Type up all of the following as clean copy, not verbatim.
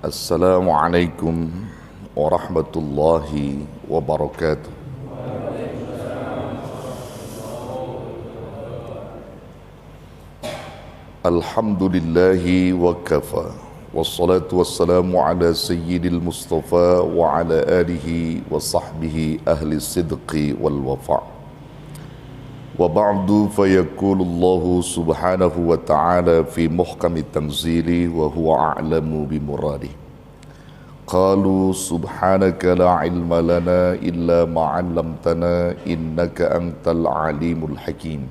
Assalamualaikum warahmatullahi wabarakatuh. Alhamdulillahi wa kafa. Wassalatu wassalamu ala sayyidil mustafa wa ala alihi wa sahbihi ahli sidqi wal wafa'. Wa ba'du fayaqulu Allahu subhanahu wa ta'ala fi muhkami tanzili wa huwa a'lamu bimuradi. Qalu subhanaka la ilma lana illa ma 'allamtana innaka antal alimul hakim.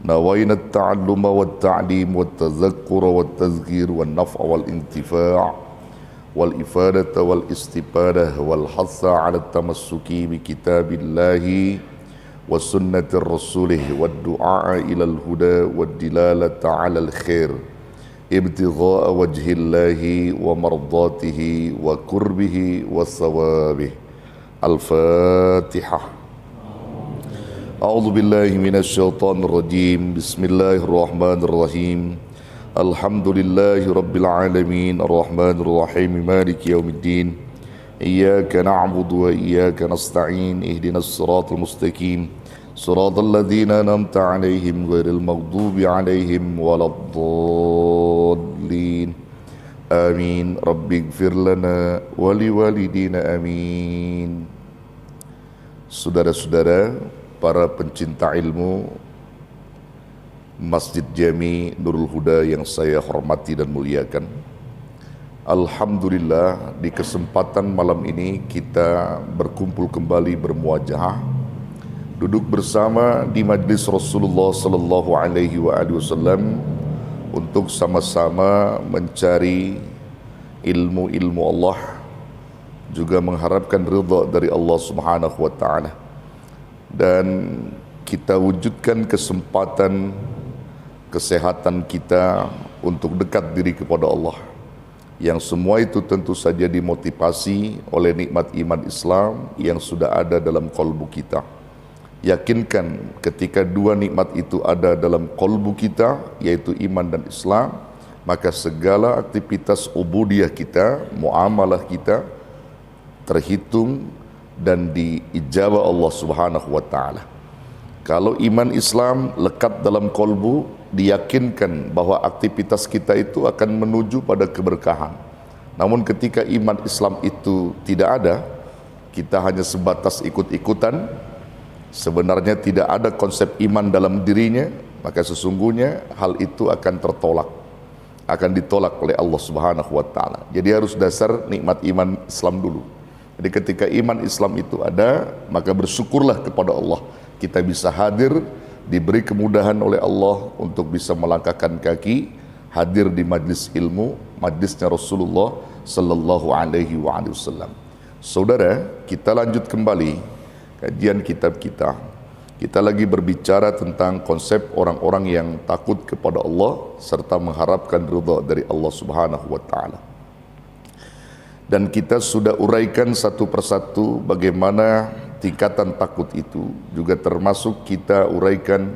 Nawayna at-ta'alluma wat-ta'lim wat-tadhakkura wat-tadhkir wan-naf'a wal-intifa' wal-ifadata wal-istifadah wal-hatha 'ala at-tamassuki bi kitabillahi wa sunnati rasulih wad-du'a ila al-huda wad-dilalata 'ala al-khair ibtigha'a wajhillahi wa mardatihi wa qurbihi wa thawabih. Al-Fatihah. A'udzu billahi minasy syaithanir rajim. Bismillahirrahmanirrahim. Alhamdulillahi rabbil alamin arrahmanir rahim maliki yaumiddin. Iyyaka na'budu wa iyyaka nasta'in ihdinas siratal mustaqim siratal ladzina an'amta 'alaihim ghairil maghdubi 'alaihim waladdallin. Amin. Rabbighfir lana wa liwalidina amin. Saudara-saudara, para pencinta ilmu Masjid Jami Nurul Huda yang saya hormati dan muliakan, alhamdulillah di kesempatan malam ini kita berkumpul kembali bermuajahah, duduk bersama di majlis Rasulullah sallallahu alaihi wasallam untuk sama-sama mencari ilmu-ilmu Allah, juga mengharapkan ridha dari Allah Subhanahu wa taala. Dan kita wujudkan kesempatan kesehatan kita untuk dekat diri kepada Allah, yang semua itu tentu saja dimotivasi oleh nikmat iman Islam yang sudah ada dalam kolbu kita. Yakinkan ketika dua nikmat itu ada dalam kolbu kita, yaitu iman dan Islam, maka segala aktivitas ubudiyah kita, muamalah kita terhitung dan diijabah Allah Subhanahu wa taala. Kalau iman Islam lekat dalam kolbu, diyakinkan bahwa aktivitas kita itu akan menuju pada keberkahan. Namun ketika iman Islam itu tidak ada, kita hanya sebatas ikut-ikutan, sebenarnya tidak ada konsep iman dalam dirinya, maka sesungguhnya hal itu akan tertolak, akan ditolak oleh Allah Subhanahu wa taala. Jadi harus dasar nikmat iman Islam dulu. Jadi ketika iman Islam itu ada, maka bersyukurlah kepada Allah, kita bisa hadir, diberi kemudahan oleh Allah untuk bisa melangkahkan kaki, hadir di majlis ilmu, majlisnya Rasulullah sallallahu alaihi wasallam. Saudara, kita lanjut kembali kajian kitab kita. Kita lagi berbicara tentang konsep orang-orang yang takut kepada Allah serta mengharapkan ridha dari Allah Subhanahu wa taala. Dan kita sudah uraikan satu persatu bagaimana tingkatan takut itu, juga termasuk kita uraikan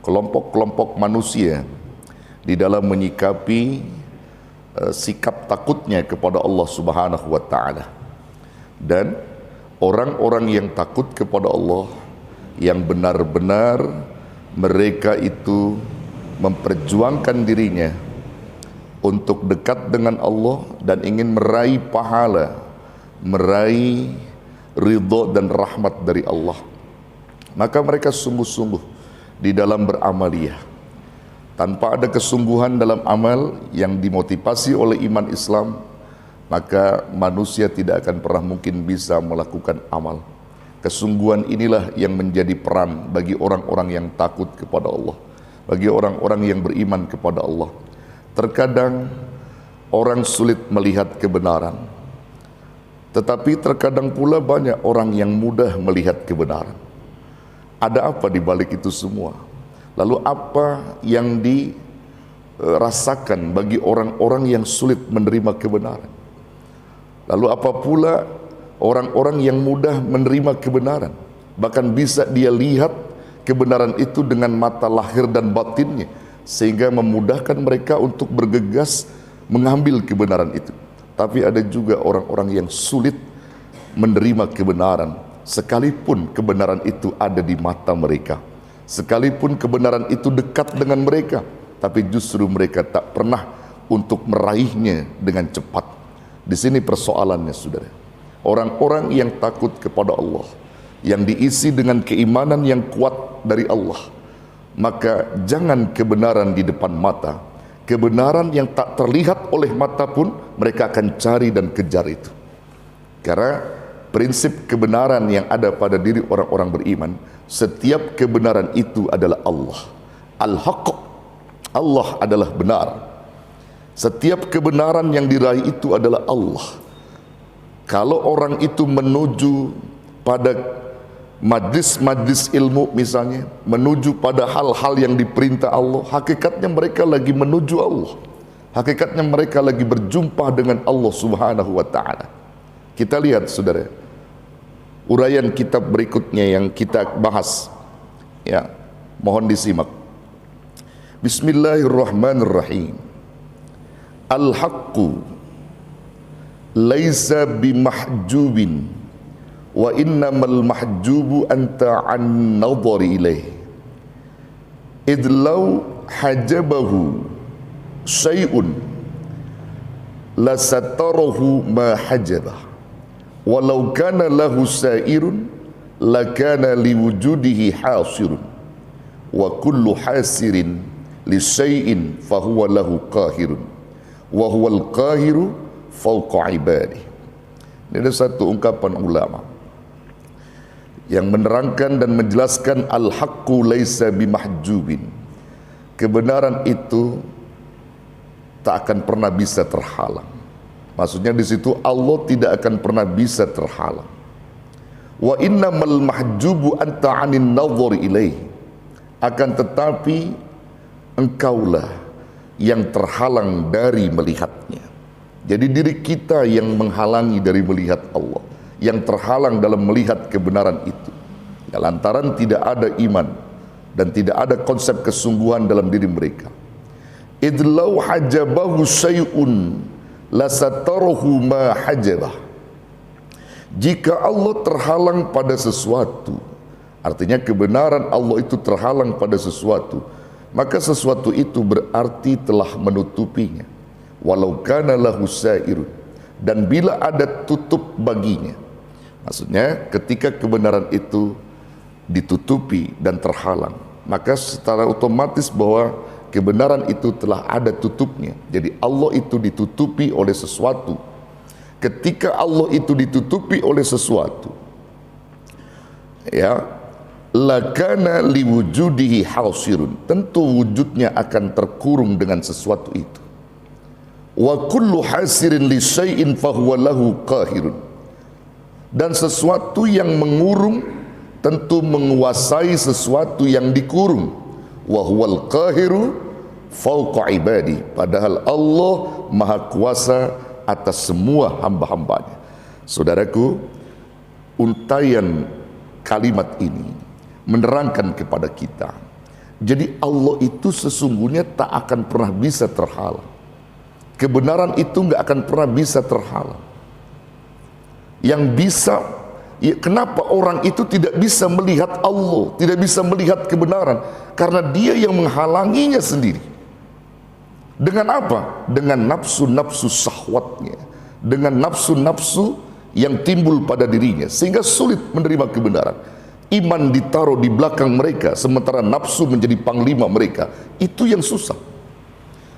kelompok-kelompok manusia di dalam menyikapi sikap takutnya kepada Allah Subhanahu wa taala. Dan orang-orang yang takut kepada Allah, yang benar-benar mereka itu memperjuangkan dirinya untuk dekat dengan Allah dan ingin meraih pahala, meraih ridha dan rahmat dari Allah, maka mereka sungguh-sungguh di dalam beramaliyah. Tanpa ada kesungguhan dalam amal yang dimotivasi oleh iman Islam, maka manusia tidak akan pernah mungkin bisa melakukan amal. Kesungguhan inilah yang menjadi peran bagi orang-orang yang takut kepada Allah, bagi orang-orang yang beriman kepada Allah. Terkadang orang sulit melihat kebenaran, tetapi terkadang pula banyak orang yang mudah melihat kebenaran. Ada apa di balik itu semua? Lalu apa yang dirasakan bagi orang-orang yang sulit menerima kebenaran? Lalu apa pula orang-orang yang mudah menerima kebenaran? Bahkan bisa dia lihat kebenaran itu dengan mata lahir dan batinnya, sehingga memudahkan mereka untuk bergegas mengambil kebenaran itu. tapi ada juga orang-orang yang sulit menerima kebenaran, sekalipun kebenaran itu ada di mata mereka, sekalipun kebenaran itu dekat dengan mereka, tapi justru mereka tak pernah untuk meraihnya dengan cepat. Di sini persoalannya, saudara. Orang-orang yang takut kepada Allah, yang diisi dengan keimanan yang kuat dari Allah, maka jangan kebenaran di depan mata, kebenaran yang tak terlihat oleh mata pun mereka akan cari dan kejar itu. Karena prinsip kebenaran yang ada pada diri orang-orang beriman, setiap kebenaran itu adalah Allah. Al-Haqq, Allah adalah benar. Setiap kebenaran yang diraih itu adalah Allah. Kalau orang itu menuju pada majlis-majlis ilmu misalnya, menuju pada hal-hal yang diperintah Allah, hakikatnya mereka lagi menuju Allah. Hakikatnya mereka lagi berjumpa dengan Allah Subhanahu wa ta'ala. Kita lihat, saudara, uraian kitab berikutnya yang kita bahas. Ya, mohon disimak. Bismillahirrahmanirrahim. Al-haqqu laisa bimahjubin wa innamal mahjubu anta an nadhari ilaih idh law hajabahu syai'un la satarahu ma hajabah walau kana lahu sairun lakana liwujudihi hasirun wa kullu hasirin li syai'in fahuwa lahu qahirun wa huwal qahiru fawqa ibadih. Ini ada satu ungkapan ulama yang menerangkan dan menjelaskan al-haqqu laisa bimahjubin. Kebenaran itu tak akan pernah bisa terhalang. Maksudnya di situ Allah tidak akan pernah bisa terhalang. Wa innamal mahjubu anta 'anin nadhari ilaih. Akan tetapi engkaulah yang terhalang dari melihatnya. Jadi diri kita yang menghalangi dari melihat Allah, yang terhalang dalam melihat kebenaran itu. Ya, lantaran tidak ada iman dan tidak ada konsep kesungguhan dalam diri mereka. Idlau hajabahu syai'un lasatarahu ma hajabah. Jika Allah terhalang pada sesuatu, artinya kebenaran Allah itu terhalang pada sesuatu, maka sesuatu itu berarti telah menutupinya. Walau kana lahu sairun, dan bila ada tutup baginya, maksudnya ketika kebenaran itu ditutupi dan terhalang, maka secara otomatis bahwa kebenaran itu telah ada tutupnya. Jadi Allah itu ditutupi oleh sesuatu. Ketika Allah itu ditutupi oleh sesuatu, ya, lakana liwujudihi hasirun, tentu wujudnya akan terkurung dengan sesuatu itu. Wa kullu hasirin li syai'in fahuwa lahu qahirun, dan sesuatu yang mengurung tentu menguasai sesuatu yang dikurung. Wa huwal qahiru fawqa ibadi, padahal Allah maha kuasa atas semua hamba-hambanya. Saudaraku, untaian kalimat ini menerangkan kepada kita, jadi Allah itu sesungguhnya tak akan pernah bisa terhalang. Kebenaran itu nggak akan pernah bisa terhalang. Yang bisa, ya, kenapa orang itu tidak bisa melihat Allah, tidak bisa melihat kebenaran? Karena dia yang menghalanginya sendiri. Dengan apa? Dengan nafsu-nafsu syahwatnya, dengan nafsu-nafsu yang timbul pada dirinya, sehingga sulit menerima kebenaran. Iman ditaruh di belakang mereka, sementara nafsu menjadi panglima mereka. Itu yang susah.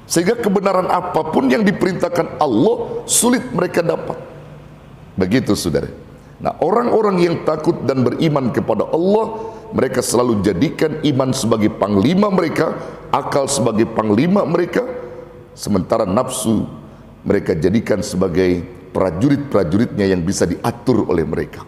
Sehingga kebenaran apapun yang diperintahkan Allah, sulit mereka dapat. Begitu, saudara. Nah, orang-orang yang takut dan beriman kepada Allah, mereka selalu jadikan iman sebagai panglima mereka, akal sebagai panglima mereka, sementara nafsu mereka jadikan sebagai prajurit-prajuritnya yang bisa diatur oleh mereka.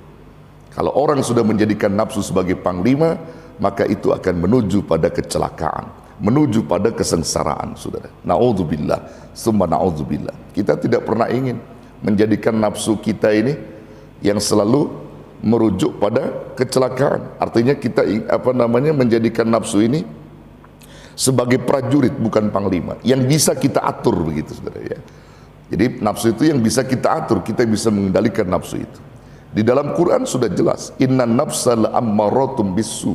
Kalau orang sudah menjadikan nafsu sebagai panglima, maka itu akan menuju pada kecelakaan, menuju pada kesengsaraan, saudara. Na'udzubillah, summa na'udzubillah. Kita tidak pernah ingin menjadikan nafsu kita ini yang selalu merujuk pada kecelakaan. Artinya kita menjadikan nafsu ini sebagai prajurit bukan panglima yang bisa kita atur, begitu, saudara, ya. Jadi nafsu itu yang bisa kita atur, kita bisa mengendalikan nafsu itu. Di dalam Quran sudah jelas, inna nafsa la'ammaratum bisu.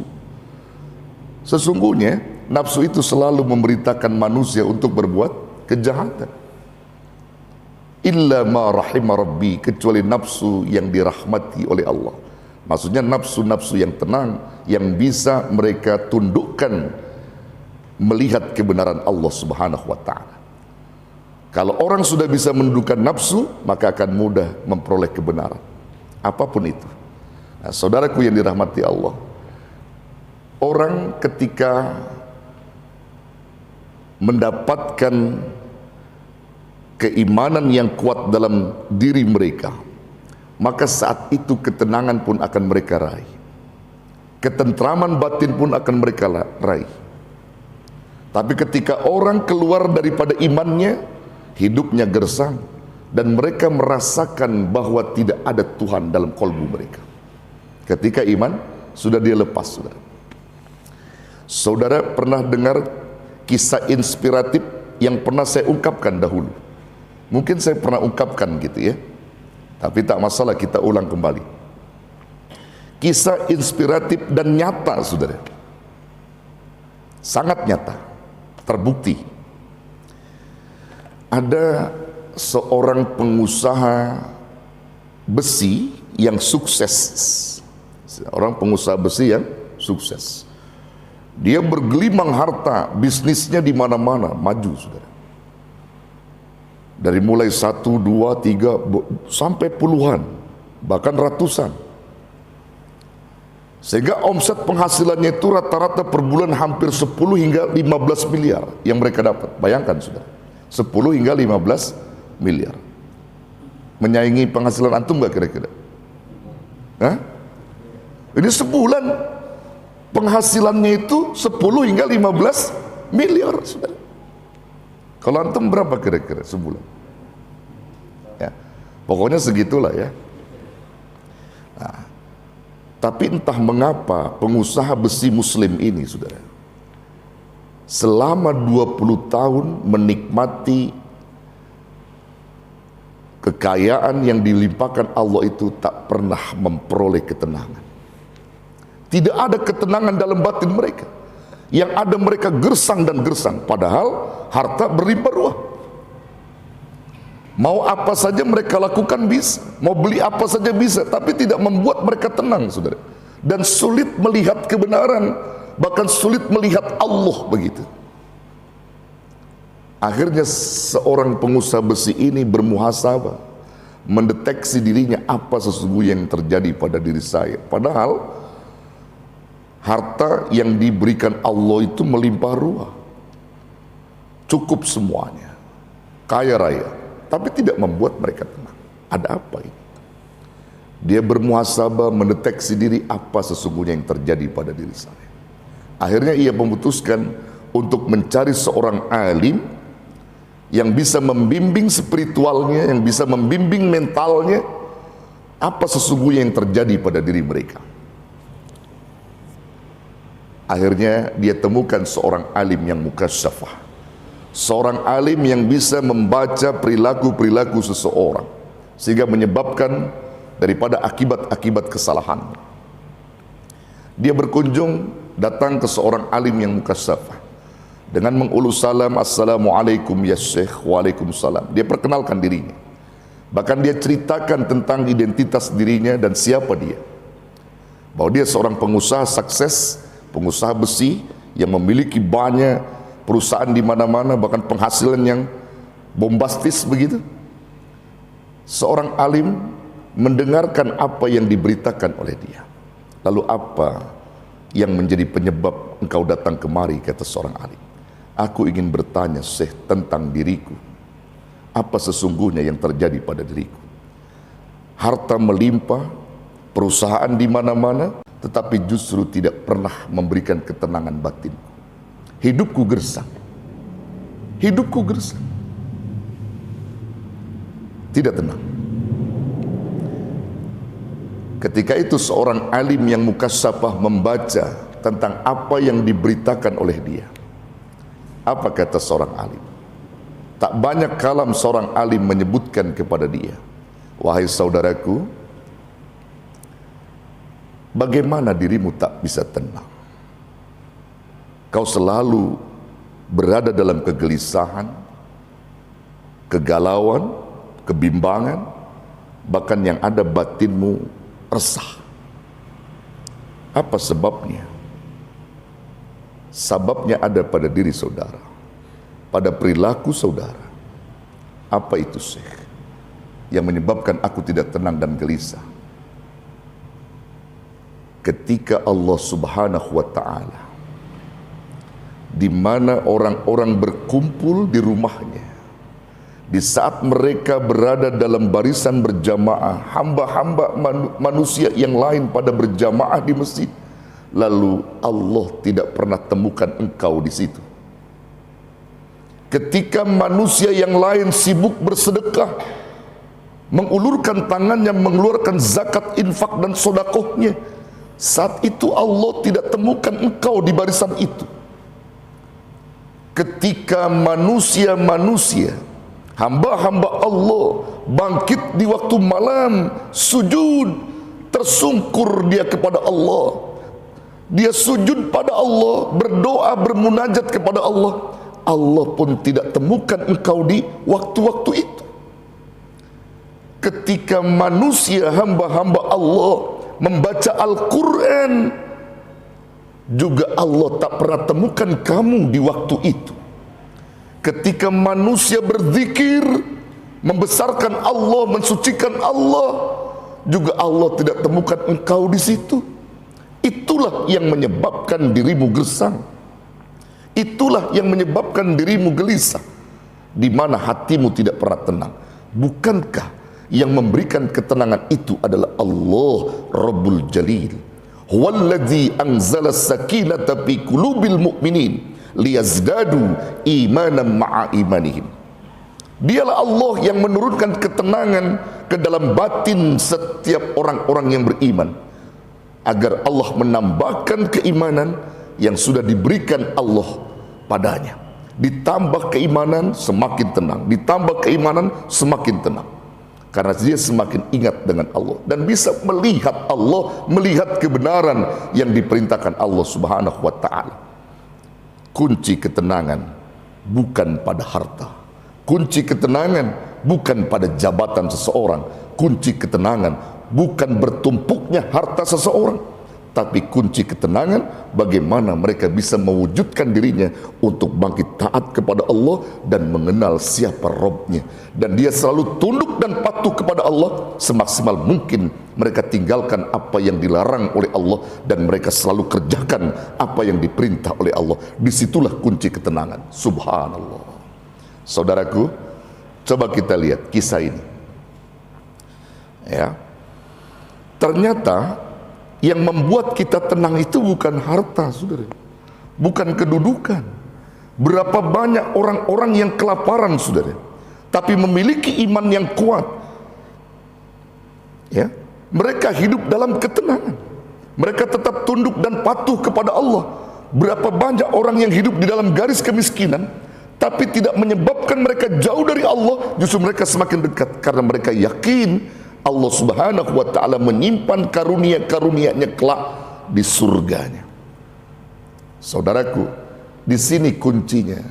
Sesungguhnya nafsu itu selalu memberitakan manusia untuk berbuat kejahatan. Illa ma rahima rabbi, kecuali nafsu yang dirahmati oleh Allah. Maksudnya nafsu-nafsu yang tenang, yang bisa mereka tundukkan melihat kebenaran Allah Subhanahu wa ta'ala. Kalau orang sudah bisa menundukkan nafsu, maka akan mudah memperoleh kebenaran apapun itu. Nah, saudaraku yang dirahmati Allah, orang ketika mendapatkan keimanan yang kuat dalam diri mereka, maka saat itu ketenangan pun akan mereka raih, ketentraman batin pun akan mereka raih. Tapi ketika orang keluar daripada imannya, hidupnya gersang, dan mereka merasakan bahwa tidak ada Tuhan dalam kalbu mereka. Ketika iman sudah dia lepas, saudara. Saudara pernah dengar kisah inspiratif yang pernah saya ungkapkan dahulu? Mungkin saya pernah ungkapkan gitu ya, tapi tak masalah, kita ulang kembali. Kisah inspiratif dan nyata, saudara, sangat nyata, terbukti. Ada seorang pengusaha besi yang sukses, seorang pengusaha besi yang sukses. Dia bergelimang harta, bisnisnya di mana-mana maju, saudara. Dari mulai 1, 2, 3 sampai puluhan, bahkan ratusan. Sehingga omset penghasilannya itu rata-rata per bulan hampir 10 hingga 15 miliar yang mereka dapat. Bayangkan, saudara, 10 hingga 15 miliar. Menyaingi penghasilan antum gak kira-kira? Hah? Ini sebulan penghasilannya itu 10 hingga 15 miliar, saudara. Kalau antum berapa kira-kira sebulan? Ya, pokoknya segitulah ya. Nah, tapi entah mengapa pengusaha besi muslim ini, saudara, selama 20 tahun menikmati kekayaan yang dilimpahkan Allah itu tak pernah memperoleh ketenangan. Tidak ada ketenangan dalam batin mereka. Yang ada mereka gersang dan gersang, padahal harta berlimpah ruah. Mau apa saja mereka lakukan bisa, mau beli apa saja bisa, tapi tidak membuat mereka tenang, saudara. Dan sulit melihat kebenaran, bahkan sulit melihat Allah begitu. Akhirnya seorang pengusaha besi ini bermuhasabah, mendeteksi dirinya, apa sesungguhnya yang terjadi pada diri saya. Padahal harta yang diberikan Allah itu melimpah ruah, cukup semuanya, kaya raya, tapi tidak membuat mereka tenang. Ada apa ini? Dia bermuhasabah, mendeteksi diri, apa sesungguhnya yang terjadi pada diri saya. Akhirnya ia memutuskan untuk mencari seorang alim yang bisa membimbing spiritualnya, yang bisa membimbing mentalnya, apa sesungguhnya yang terjadi pada diri mereka. Akhirnya dia temukan seorang alim yang mukasyafah, seorang alim yang bisa membaca perilaku-perilaku seseorang sehingga menyebabkan daripada akibat-akibat kesalahan. Dia berkunjung, datang ke seorang alim yang mukasyafah dengan mengulus salam, assalamualaikum ya syekh, waalaikumsalam. Dia perkenalkan dirinya, bahkan dia ceritakan tentang identitas dirinya dan siapa dia, bahwa dia seorang pengusaha sukses, pengusaha besi yang memiliki banyak perusahaan di mana-mana, bahkan penghasilan yang bombastis begitu. Seorang alim mendengarkan apa yang diberitakan oleh dia. Lalu apa yang menjadi penyebab engkau datang kemari, kata seorang alim. Aku ingin bertanya, Syekh, tentang diriku. Apa sesungguhnya yang terjadi pada diriku? Harta melimpah, perusahaan di mana-mana, tetapi justru tidak pernah memberikan ketenangan batin. Hidupku gersang. Hidupku gersang. Tidak tenang. Ketika itu seorang alim yang mukasyafah membaca tentang apa yang diberitakan oleh dia. Apa kata seorang alim? Tak banyak kalam seorang alim menyebutkan kepada dia, wahai saudaraku, bagaimana dirimu tak bisa tenang? Kau selalu berada dalam kegelisahan, kegalauan, kebimbangan, bahkan yang ada batinmu resah. Apa sebabnya? Sebabnya ada pada diri saudara, pada perilaku saudara. Apa itu, Syekh, yang menyebabkan aku tidak tenang dan gelisah? Ketika Allah Subhanahu wa ta'ala, di mana orang-orang berkumpul di rumahnya, di saat mereka berada dalam barisan berjamaah, hamba-hamba manusia yang lain pada berjamaah di masjid, lalu Allah tidak pernah temukan engkau di situ. Ketika manusia yang lain sibuk bersedekah, mengulurkan tangannya, mengeluarkan zakat, infak dan sodakohnya, saat itu Allah tidak temukan engkau di barisan itu. Ketika manusia-manusia, hamba-hamba Allah bangkit di waktu malam, sujud, tersungkur dia kepada Allah, dia sujud pada Allah, berdoa, bermunajat kepada Allah, Allah pun tidak temukan engkau di waktu-waktu itu. Ketika manusia, hamba-hamba Allah membaca Al-Quran, juga Allah tak pernah temukan kamu di waktu itu. Ketika manusia berzikir, membesarkan Allah, mensucikan Allah, juga Allah tidak temukan engkau di situ. Itulah yang menyebabkan dirimu gersang. Itulah yang menyebabkan dirimu gelisah, di mana hatimu tidak pernah tenang. Bukankah yang memberikan ketenangan itu adalah Allah Rabbul Jalil? Huwallazi anzala sakinata fi qulubil mu'minin liyazdadu imanan ma'a imanihim. Dialah Allah yang menurunkan ketenangan ke dalam batin setiap orang-orang yang beriman, agar Allah menambahkan keimanan yang sudah diberikan Allah padanya. Ditambah keimanan semakin tenang, ditambah keimanan semakin tenang, karena dia semakin ingat dengan Allah dan bisa melihat Allah, melihat kebenaran yang diperintahkan Allah Subhanahu wa ta'ala. Kunci ketenangan bukan pada harta, kunci ketenangan bukan pada jabatan seseorang, kunci ketenangan bukan bertumpuknya harta seseorang, tapi kunci ketenangan bagaimana mereka bisa mewujudkan dirinya untuk bangkit taat kepada Allah dan mengenal siapa Rabbnya, dan dia selalu tunduk dan patuh kepada Allah. Semaksimal mungkin mereka tinggalkan apa yang dilarang oleh Allah, dan mereka selalu kerjakan apa yang diperintah oleh Allah. Disitulah kunci ketenangan. Subhanallah. Saudaraku, coba kita lihat kisah ini, ya. Ternyata yang membuat kita tenang itu bukan harta, saudara, bukan kedudukan. Berapa banyak orang-orang yang kelaparan, saudara, tapi memiliki iman yang kuat, ya. Mereka hidup dalam ketenangan, mereka tetap tunduk dan patuh kepada Allah. Berapa banyak orang yang hidup di dalam garis kemiskinan, tapi tidak menyebabkan mereka jauh dari Allah, justru mereka semakin dekat, karena mereka yakin Allah Subhanahu wa ta'ala menyimpan karunia-karunia-Nya kelak di surganya. Saudaraku, di sini kuncinya.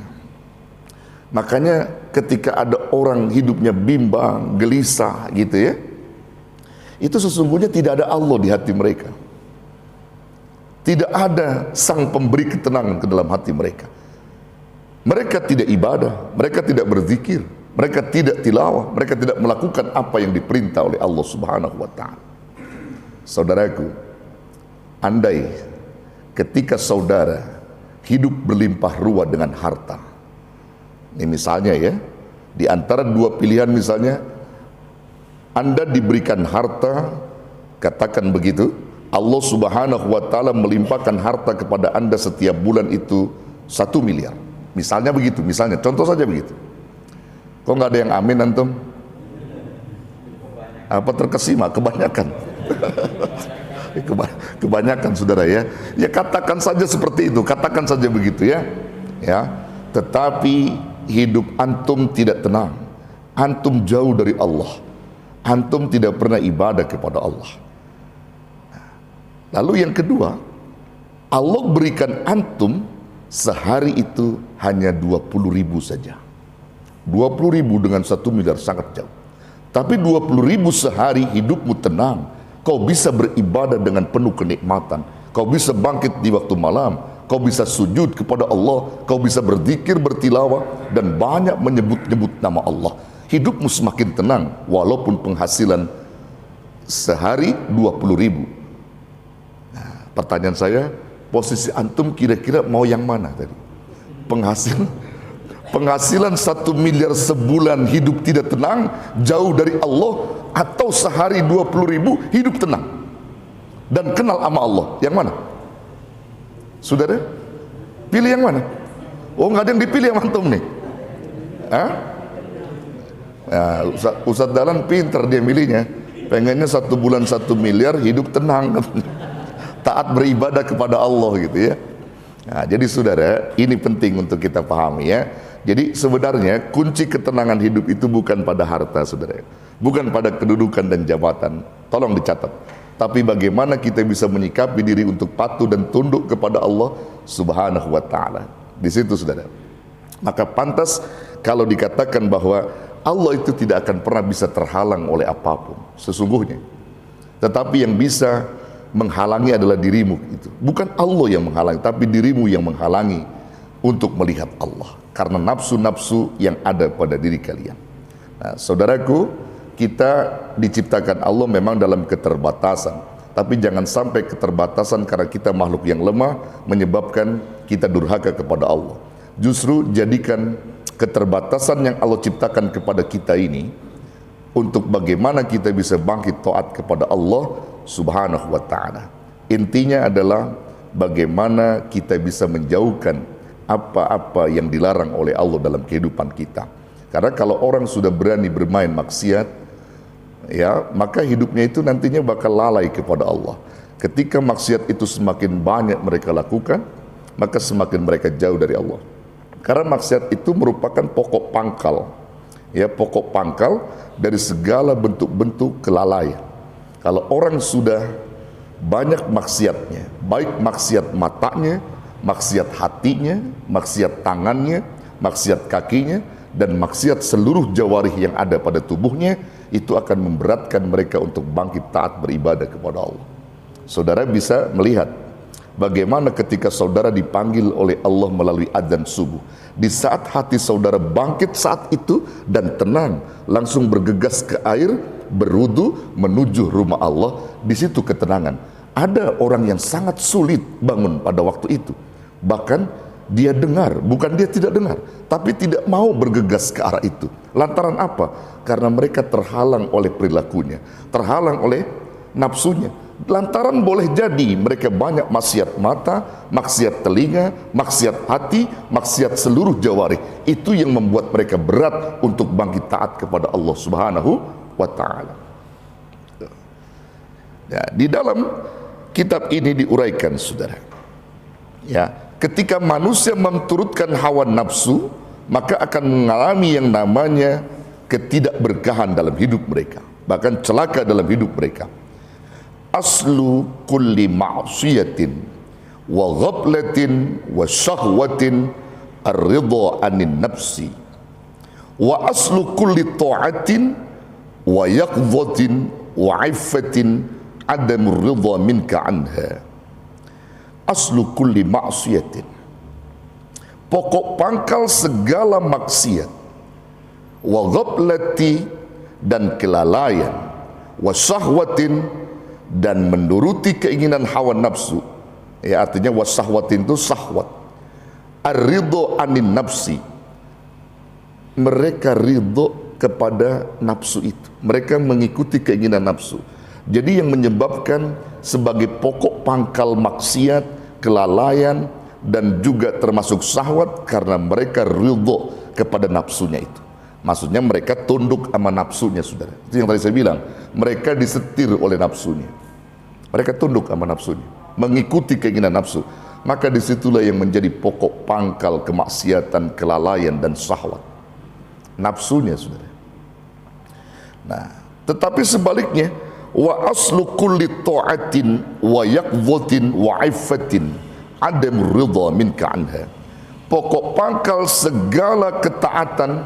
Makanya ketika ada orang hidupnya bimbang, gelisah gitu ya, itu sesungguhnya tidak ada Allah di hati mereka. Tidak ada sang pemberi ketenangan ke dalam hati mereka. Mereka tidak ibadah, mereka tidak berzikir, mereka tidak tilawah, mereka tidak melakukan apa yang diperintah oleh Allah Subhanahu wa ta'ala. Saudaraku, andai ketika saudara hidup berlimpah ruah dengan harta, ini misalnya ya, di antara dua pilihan, misalnya Anda diberikan harta, katakan begitu, Allah Subhanahu wa ta'ala melimpahkan harta kepada Anda setiap bulan itu 1 miliar, misalnya begitu, misalnya, contoh saja begitu. Kok nggak ada yang amin antum? Apa terkesima? Kebanyakan. Kebanyakan, saudara ya. Ya katakan saja seperti itu, katakan saja begitu ya. Ya. Tetapi hidup antum tidak tenang, antum jauh dari Allah, antum tidak pernah ibadah kepada Allah. Lalu yang kedua, Allah berikan antum sehari itu hanya 20.000 saja. 20.000 dengan 1 miliar sangat jauh. Tapi 20.000 sehari hidupmu tenang, kau bisa beribadah dengan penuh kenikmatan, kau bisa bangkit di waktu malam, kau bisa sujud kepada Allah, kau bisa berzikir, bertilawah, dan banyak menyebut-nyebut nama Allah. Hidupmu semakin tenang, walaupun penghasilan sehari 20.000. Nah, pertanyaan saya, posisi antum kira-kira mau yang mana tadi? Penghasilan 1 miliar sebulan hidup tidak tenang, jauh dari Allah, atau sehari 20.000 hidup tenang dan kenal sama Allah? Yang mana? Saudara, pilih yang mana? Oh, nggak ada yang dipilih yang antum nih. Hah? Nah, Ustadz Dahlan pinter dia milihnya. Pengennya 1 bulan 1 miliar hidup tenang, taat beribadah kepada Allah gitu ya. Nah, jadi saudara, ini penting untuk kita pahami ya. Jadi sebenarnya kunci ketenangan hidup itu bukan pada harta, saudara, bukan pada kedudukan dan jabatan. Tolong dicatat. Tapi bagaimana kita bisa menyikapi diri untuk patuh dan tunduk kepada Allah Subhanahu wa ta'ala. Di situ, saudara. Maka pantas kalau dikatakan bahwa Allah itu tidak akan pernah bisa terhalang oleh apapun sesungguhnya. Tetapi yang bisa menghalangi adalah dirimu itu. Bukan Allah yang menghalangi, tapi dirimu yang menghalangi untuk melihat Allah, karena nafsu-nafsu yang ada pada diri kalian. Nah, saudaraku, kita diciptakan Allah memang dalam keterbatasan, tapi jangan sampai keterbatasan karena kita makhluk yang lemah menyebabkan kita durhaka kepada Allah. Justru jadikan keterbatasan yang Allah ciptakan kepada kita ini untuk bagaimana kita bisa bangkit taat kepada Allah Subhanahu wa ta'ala. Intinya adalah bagaimana kita bisa menjauhkan apa-apa yang dilarang oleh Allah dalam kehidupan kita. Karena kalau orang sudah berani bermain maksiat, ya, maka hidupnya itu nantinya bakal lalai kepada Allah. Ketika maksiat itu semakin banyak mereka lakukan, maka semakin mereka jauh dari Allah. Karena maksiat itu merupakan pokok pangkal, ya, pokok pangkal dari segala bentuk-bentuk kelalaian. Kalau orang sudah banyak maksiatnya, baik maksiat matanya, maksiat hatinya, maksiat tangannya, maksiat kakinya, dan maksiat seluruh jawarih yang ada pada tubuhnya, itu akan memberatkan mereka untuk bangkit taat beribadah kepada Allah. Saudara bisa melihat bagaimana ketika saudara dipanggil oleh Allah melalui adzan subuh. Di saat hati saudara bangkit saat itu dan tenang, langsung bergegas ke air, berwudu menuju rumah Allah. Di situ ketenangan. Ada orang yang sangat sulit bangun pada waktu itu. Bahkan dia dengar, bukan dia tidak dengar, tapi tidak mau bergegas ke arah itu. Lantaran apa? Karena mereka terhalang oleh perilakunya, terhalang oleh nafsunya. Lantaran boleh jadi mereka banyak maksiat mata, maksiat telinga, maksiat hati, maksiat seluruh jawarih. Itu yang membuat mereka berat untuk bangkit taat kepada Allah Subhanahu wa ta'ala. Ya, di dalam kitab ini diuraikan, saudara, ya, ketika manusia menturutkan hawa nafsu, maka akan mengalami yang namanya ketidakberkahan dalam hidup mereka, bahkan celaka dalam hidup mereka. Aslu kulli ma'siyatin wa ghaflatin wa syahwatin ar-ridha anin nafsi, wa aslu kulli ta'atin wa yaqdhatin wa iffatin adamur ridha minka anha. Aslu kulli ma'siyatin, pokok pangkal segala maksiat, wa ghaflati, dan kelalaian, wa syahwatin, dan menuruti keinginan hawa nafsu, ya, artinya wa syahwatin itu syahwat, ar-ridha anin nafsi, mereka ridho kepada nafsu itu, mereka mengikuti keinginan nafsu. Jadi yang menyebabkan sebagai pokok pangkal maksiat, kelalaian, dan juga termasuk syahwat karena mereka ridho kepada nafsunya itu. Maksudnya mereka tunduk sama nafsunya, saudara. Itu yang tadi saya bilang, mereka disetir oleh nafsunya. Mereka tunduk sama nafsunya, mengikuti keinginan nafsu. maka disitulah yang menjadi pokok pangkal kemaksiatan, kelalaian dan syahwat. Nafsunya, saudara. Nah, tetapi sebaliknya, wa aslu kulli ta'atin wa yaqdhatin wa iffatin adam ridha minka anha. Pokok pangkal segala ketaatan,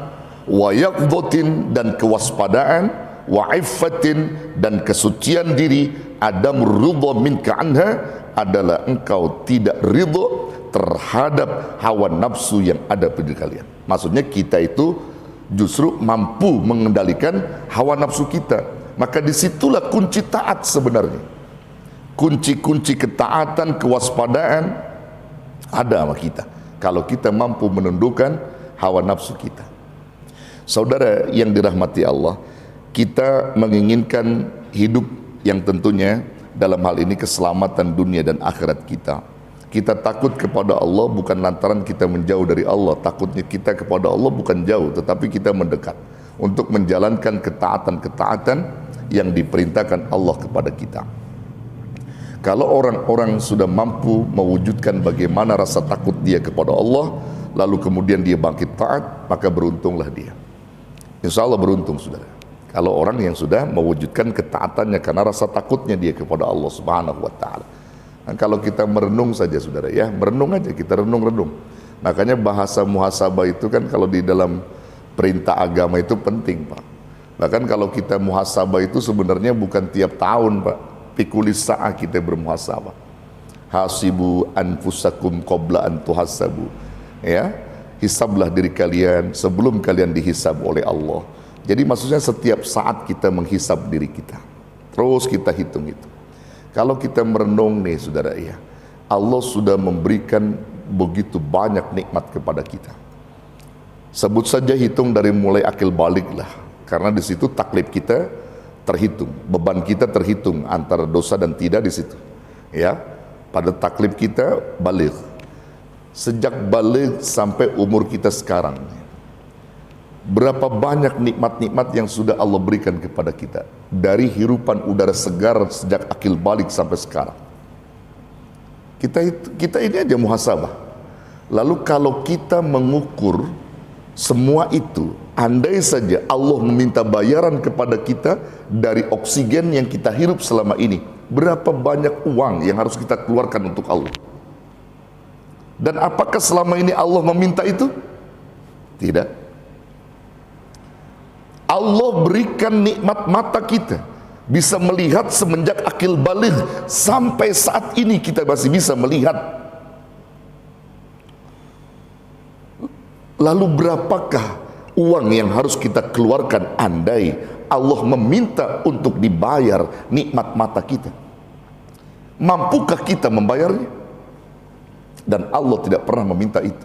wa yaqdhatin dan kewaspadaan, wa iffatin dan kesucian diri, adam ridha minka anha adalah engkau tidak ridha terhadap hawa nafsu yang ada pada kalian. Maksudnya kita itu justru mampu mengendalikan hawa nafsu kita. Maka disitulah kunci taat sebenarnya. Kunci-kunci ketaatan, kewaspadaan ada sama kita kalau kita mampu menundukkan hawa nafsu kita. Saudara yang dirahmati Allah, kita menginginkan hidup yang tentunya dalam hal ini keselamatan dunia dan akhirat kita. Kita takut kepada Allah bukan lantaran kita menjauh dari Allah. Takutnya kita kepada Allah bukan jauh, tetapi kita mendekat untuk menjalankan ketaatan-ketaatan yang diperintahkan Allah kepada kita. Kalau orang-orang sudah mampu mewujudkan bagaimana rasa takut dia kepada Allah, lalu kemudian dia bangkit taat, maka beruntunglah dia. Insya Allah beruntung, saudara. Kalau orang yang sudah mewujudkan ketaatannya karena rasa takutnya dia kepada Allah Subhanahu wa Ta'ala. Nah, kalau kita merenung saja, saudara, ya, merenung aja, kita renung-renung. Makanya bahasa muhasabah itu kan kalau di dalam perintah agama itu penting, Pak. Bahkan kalau kita muhasabah itu sebenarnya bukan tiap tahun, Pak. Pikulis sa'a kita bermuhasabah. Hasibu anfusakum qabla an tuhasabu. Ya, hisablah diri kalian sebelum kalian dihisab oleh Allah. Jadi maksudnya setiap saat kita menghisab diri kita. Terus kita hitung itu. Kalau kita merenung nih, saudara, ya, Allah sudah memberikan begitu banyak nikmat kepada kita. Sebut saja hitung dari mulai akil balik lah, karena di situ taklif kita terhitung, beban kita terhitung antara dosa dan tidak di situ. Ya, pada taklif kita balik. Sejak balik sampai umur kita sekarang, berapa banyak nikmat-nikmat yang sudah Allah berikan kepada kita. Dari hirupan udara segar sejak akil balik sampai sekarang. Kita ini aja muhasabah. Lalu kalau kita mengukur semua itu, andai saja Allah meminta bayaran kepada kita dari oksigen yang kita hirup selama ini, berapa banyak uang yang harus kita keluarkan untuk Allah? Dan apakah selama ini Allah meminta itu? Tidak. Allah berikan nikmat mata kita, bisa melihat semenjak akil balik sampai saat ini kita masih bisa melihat. Lalu berapakah uang yang harus kita keluarkan andai Allah meminta untuk dibayar nikmat mata kita? Mampukah kita membayarnya? Dan Allah tidak pernah meminta itu.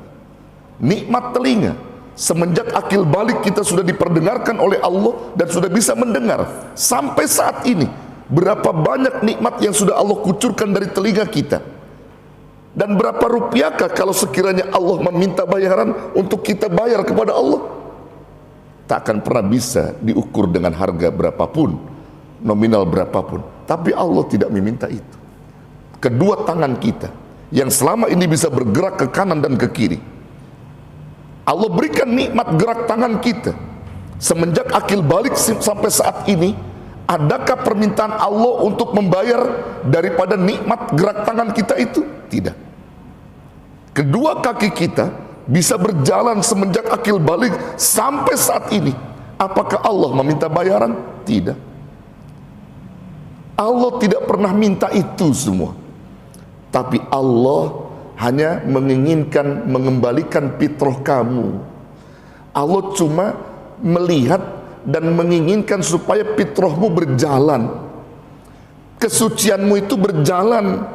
Nikmat telinga, semenjak akil balik kita sudah diperdengarkan oleh Allah dan sudah bisa mendengar. Sampai saat ini, berapa banyak nikmat yang sudah Allah kucurkan dari telinga kita. Dan berapa rupiahkah kalau sekiranya Allah meminta bayaran untuk kita bayar kepada Allah? Tak akan pernah bisa diukur dengan harga berapapun, nominal berapapun. Tapi Allah tidak meminta itu. Kedua tangan kita yang selama ini bisa bergerak ke kanan dan ke kiri, Allah berikan nikmat gerak tangan kita. Semenjak akil balik sampai saat ini, adakah permintaan Allah untuk membayar daripada nikmat gerak tangan kita itu? Tidak. Kedua kaki kita bisa berjalan semenjak akil balik sampai saat ini. Apakah Allah meminta bayaran? Tidak. Allah tidak pernah minta itu semua. Tapi Allah hanya menginginkan mengembalikan fitrah kamu. Allah cuma melihat dan menginginkan supaya fitrahmu berjalan, kesucianmu itu berjalan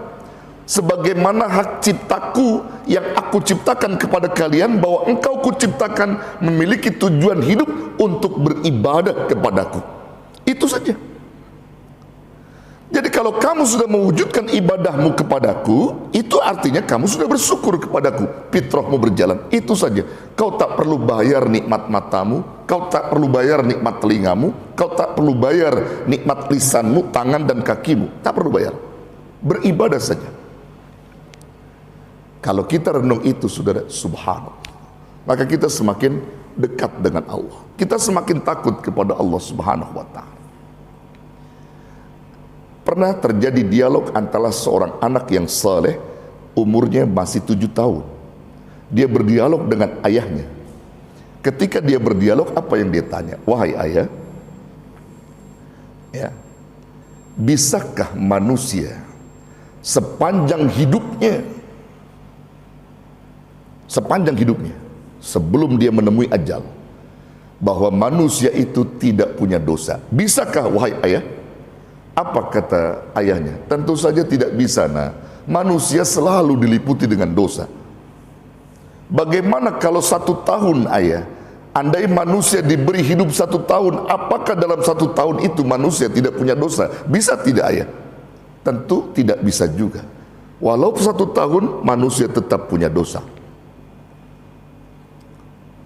sebagaimana hak ciptaku yang aku ciptakan kepada kalian, bahwa engkau kuciptakan memiliki tujuan hidup untuk beribadah kepadaku. Itu saja. Jadi kalau kamu sudah mewujudkan ibadahmu kepadaku, itu artinya kamu sudah bersyukur kepadaku. Fitrahmu berjalan, itu saja. Kau tak perlu bayar nikmat matamu, kau tak perlu bayar nikmat telingamu, kau tak perlu bayar nikmat lisanmu, tangan dan kakimu. Tak perlu bayar. Beribadah saja. Kalau kita renung itu, saudara, subhanallah, maka kita semakin dekat dengan Allah. Kita semakin takut kepada Allah Subhanahu wa ta'ala. Pernah terjadi dialog antara seorang anak yang saleh, umurnya masih 7 tahun. Dia berdialog dengan ayahnya. Ketika dia berdialog, apa yang dia tanya? Wahai ayah, ya, bisakah manusia sepanjang hidupnya sebelum dia menemui ajal, bahwa manusia itu tidak punya dosa? Bisakah, wahai ayah? Apa kata ayahnya? Tentu saja tidak bisa. Nah, manusia selalu diliputi dengan dosa. Bagaimana kalau 1 tahun, ayah? Andai manusia diberi hidup 1 tahun, apakah dalam 1 tahun itu manusia tidak punya dosa? Bisa tidak, ayah? Tentu tidak bisa juga. Walau 1 tahun manusia tetap punya dosa.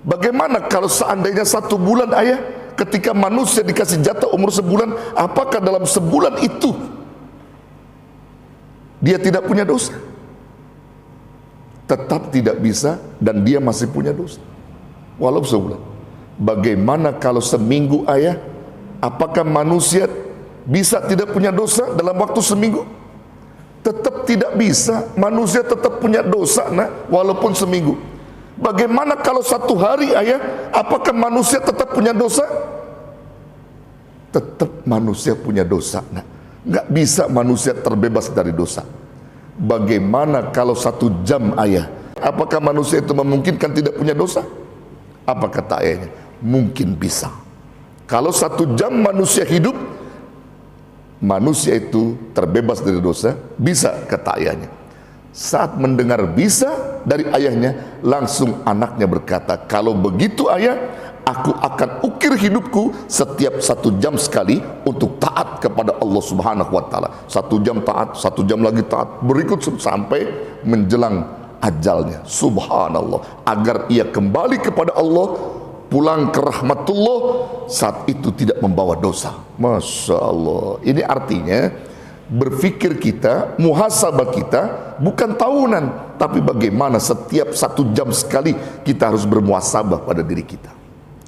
Bagaimana kalau seandainya 1 bulan, ayah? Ketika manusia dikasih jatah umur sebulan, apakah dalam sebulan itu dia tidak punya dosa? Tetap tidak bisa, dan dia masih punya dosa walau sebulan. Bagaimana kalau seminggu, ayah? Apakah manusia bisa tidak punya dosa dalam waktu seminggu? Tetap tidak bisa. Manusia tetap punya dosa, nah, walaupun seminggu. Bagaimana kalau 1 hari, ayah? Apakah manusia tetap punya dosa? Tetap manusia punya dosa. Nah, nggak bisa manusia terbebas dari dosa. Bagaimana kalau 1 jam, ayah? Apakah manusia itu memungkinkan tidak punya dosa? Apa kata ayahnya? Mungkin bisa. Kalau 1 jam manusia hidup, manusia itu terbebas dari dosa, bisa, kata ayahnya. Saat mendengar bisa dari ayahnya, langsung anaknya berkata, kalau begitu, ayah, aku akan ukir hidupku setiap 1 jam sekali untuk taat kepada Allah Subhanahu wa ta'ala. 1 jam taat, 1 jam lagi taat, berikut sampai menjelang ajalnya. Subhanallah. Agar ia kembali kepada Allah, pulang ke rahmatullah, saat itu tidak membawa dosa. Masya Allah. Ini artinya berpikir kita, muhasabah kita bukan tahunan, tapi bagaimana setiap 1 jam sekali kita harus bermuhasabah pada diri kita.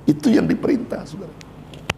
Itu yang diperintah, saudara.